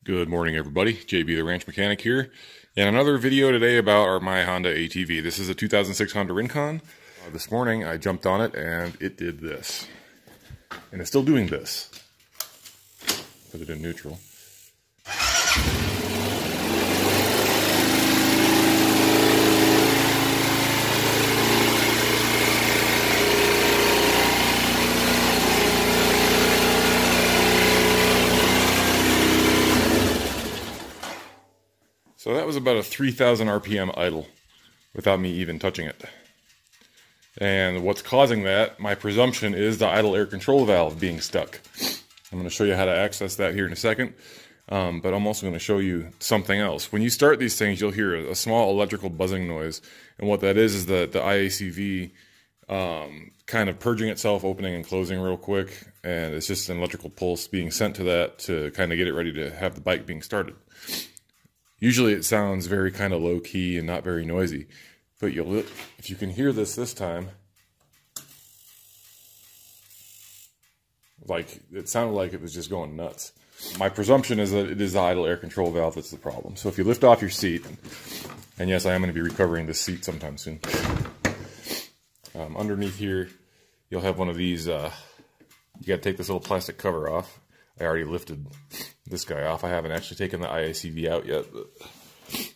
Good morning, everybody. JB the Ranch Mechanic here, and another video today about my Honda ATV. This is a 2006 Honda Rincon. This morning I jumped on it and it did this, and it's still doing this. Put it in neutral. So that was about a 3,000 RPM idle without me even touching it. And what's causing that, my presumption, is the idle air control valve being stuck. I'm going to show you how to access that here in a second, but I'm also going to show you something else. When you start these things, you'll hear a small electrical buzzing noise, and what that is the IACV kind of purging itself, opening and closing real quick, and it's just an electrical pulse being sent to that to kind of get it ready to have the bike being started. Usually it sounds very kind of low-key and not very noisy, but if you can hear this time, like it sounded like it was just going nuts. My presumption is that it is the idle air control valve that's the problem. So if you lift off your seat, and yes, I am going to be recovering this seat sometime soon, underneath here you'll have one of these, you got to take this little plastic cover off. I already lifted this guy off. I haven't actually taken the IACV out yet, but I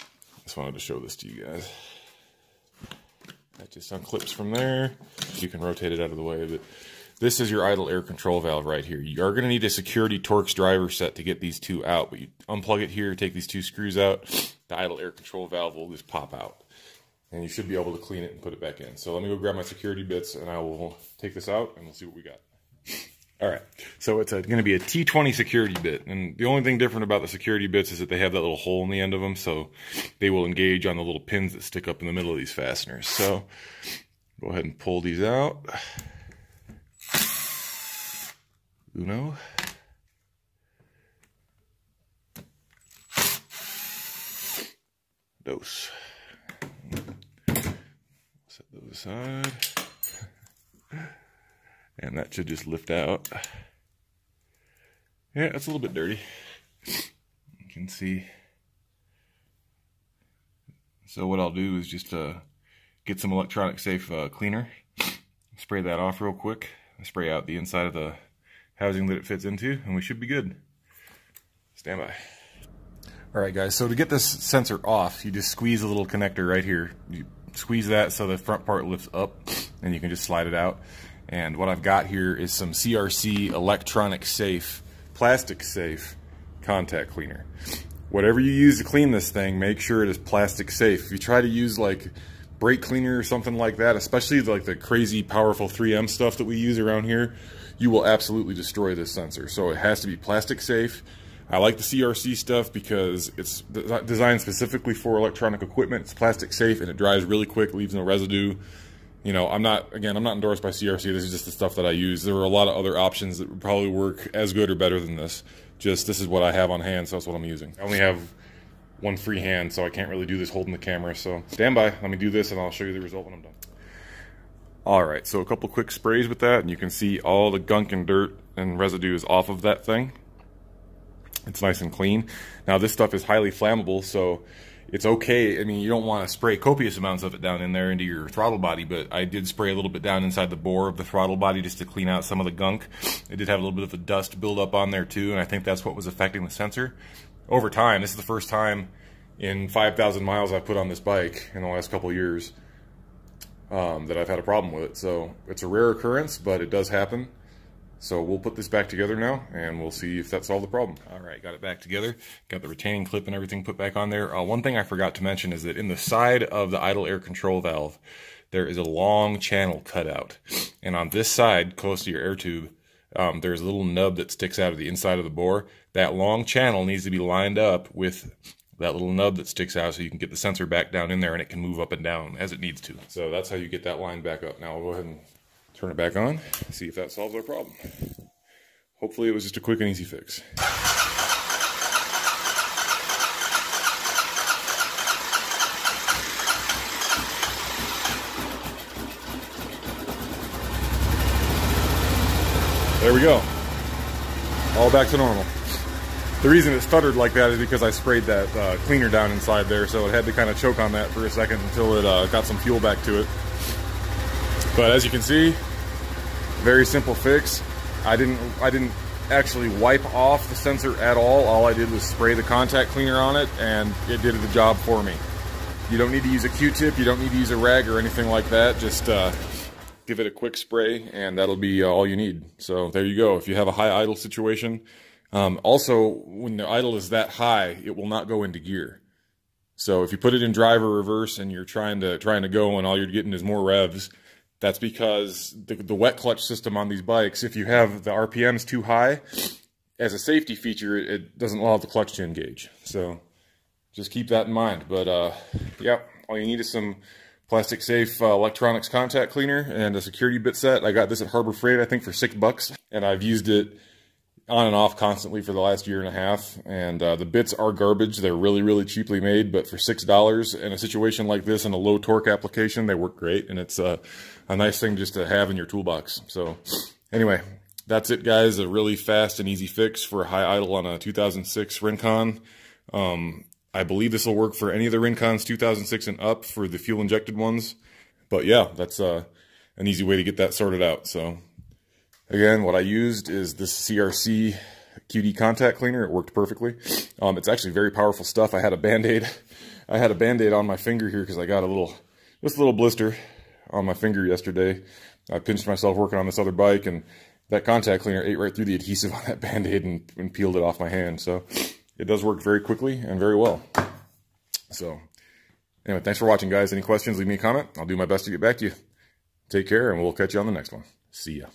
just wanted to show this to you guys. That just unclips from there. You can rotate it out of the way, but this is your idle air control valve right here. You are going to need a security Torx driver set to get these two out, but you unplug it here, take these two screws out, the idle air control valve will just pop out. And you should be able to clean it and put it back in. So let me go grab my security bits and I will take this out and we'll see what we got. All right, so it's going to be a T20 security bit, and the only thing different about the security bits is that they have that little hole in the end of them, so they will engage on the little pins that stick up in the middle of these fasteners. So go ahead and pull these out. Uno. Dos. Set those aside. And that should just lift out. Yeah, it's a little bit dirty. You can see. So what I'll do is just get some electronic safe cleaner. Spray that off real quick. Spray out the inside of the housing that it fits into, and we should be good. Stand by. Alright guys, so to get this sensor off, you just squeeze a little connector right here. You squeeze that so the front part lifts up, and you can just slide it out. And what I've got here is some CRC electronic safe, plastic safe contact cleaner. Whatever you use to clean this thing, make sure it is plastic safe. If you try to use like brake cleaner or something like that, especially like the crazy powerful 3M stuff that we use around here, you will absolutely destroy this sensor. So it has to be plastic safe. I like the CRC stuff because it's designed specifically for electronic equipment. It's plastic safe and it dries really quick, leaves no residue. You know, I'm not endorsed by CRC. This is just the stuff that I use. There are a lot of other options that would probably work as good or better than this. Just this is what I have on hand, so that's what I'm using. I only have one free hand, so I can't really do this holding the camera. So stand by, let me do this, and I'll show you the result when I'm done. All right, so a couple quick sprays with that, and you can see all the gunk and dirt and residue is off of that thing. It's nice and clean. Now this stuff is highly flammable, so it's okay. I mean, you don't want to spray copious amounts of it down in there into your throttle body, but I did spray a little bit down inside the bore of the throttle body just to clean out some of the gunk. It did have a little bit of a dust build up on there too, and I think that's what was affecting the sensor. Over time, this is the first time in 5,000 miles I've put on this bike in the last couple of years that I've had a problem with it. So it's a rare occurrence, but it does happen. So we'll put this back together now, and we'll see if that solved the problem. All right, got it back together. Got the retaining clip and everything put back on there. One thing I forgot to mention is that in the side of the idle air control valve, there is a long channel cut out. And on this side, close to your air tube, there's a little nub that sticks out of the inside of the bore. That long channel needs to be lined up with that little nub that sticks out so you can get the sensor back down in there and it can move up and down as it needs to. So that's how you get that line back up. Now I'll go ahead and turn it back on, see if that solves our problem. Hopefully it was just a quick and easy fix. There we go. All back to normal. The reason it stuttered like that is because I sprayed that cleaner down inside there, so it had to kind of choke on that for a second until it got some fuel back to it. But as you can see, very simple fix. I didn't actually wipe off the sensor at all. All I did was spray the contact cleaner on it, and it did the job for me. You don't need to use a Q-tip, you don't need to use a rag or anything like that. Just give it a quick spray, and that'll be all you need. So there you go. If you have a high idle situation, also when the idle is that high, it will not go into gear. So if you put it in drive or reverse and you're trying to go and all you're getting is more revs, that's because the wet clutch system on these bikes, if you have the RPMs too high, as a safety feature, it doesn't allow the clutch to engage. So just keep that in mind. But yeah, all you need is some plastic safe electronics contact cleaner and a security bit set. I got this at Harbor Freight, I think, for $6, and I've used it on and off constantly for the last year and a half. And the bits are garbage. They're really, really cheaply made, but for $6 in a situation like this, in a low torque application, they work great. And it's a nice thing just to have in your toolbox. So anyway, that's it, guys. A really fast and easy fix for a high idle on a 2006 Rincon. I believe this will work for any of the Rincons 2006 and up for the fuel injected ones. But yeah, that's an easy way to get that sorted out. So again, what I used is this CRC QD contact cleaner. It worked perfectly. It's actually very powerful stuff. I had a Band-Aid. I had a Band-Aid on my finger here because I got just a little blister on my finger yesterday. I pinched myself working on this other bike, and that contact cleaner ate right through the adhesive on that Band-Aid and peeled it off my hand. So it does work very quickly and very well. So anyway, thanks for watching, guys. Any questions, leave me a comment. I'll do my best to get back to you. Take care, and we'll catch you on the next one. See ya.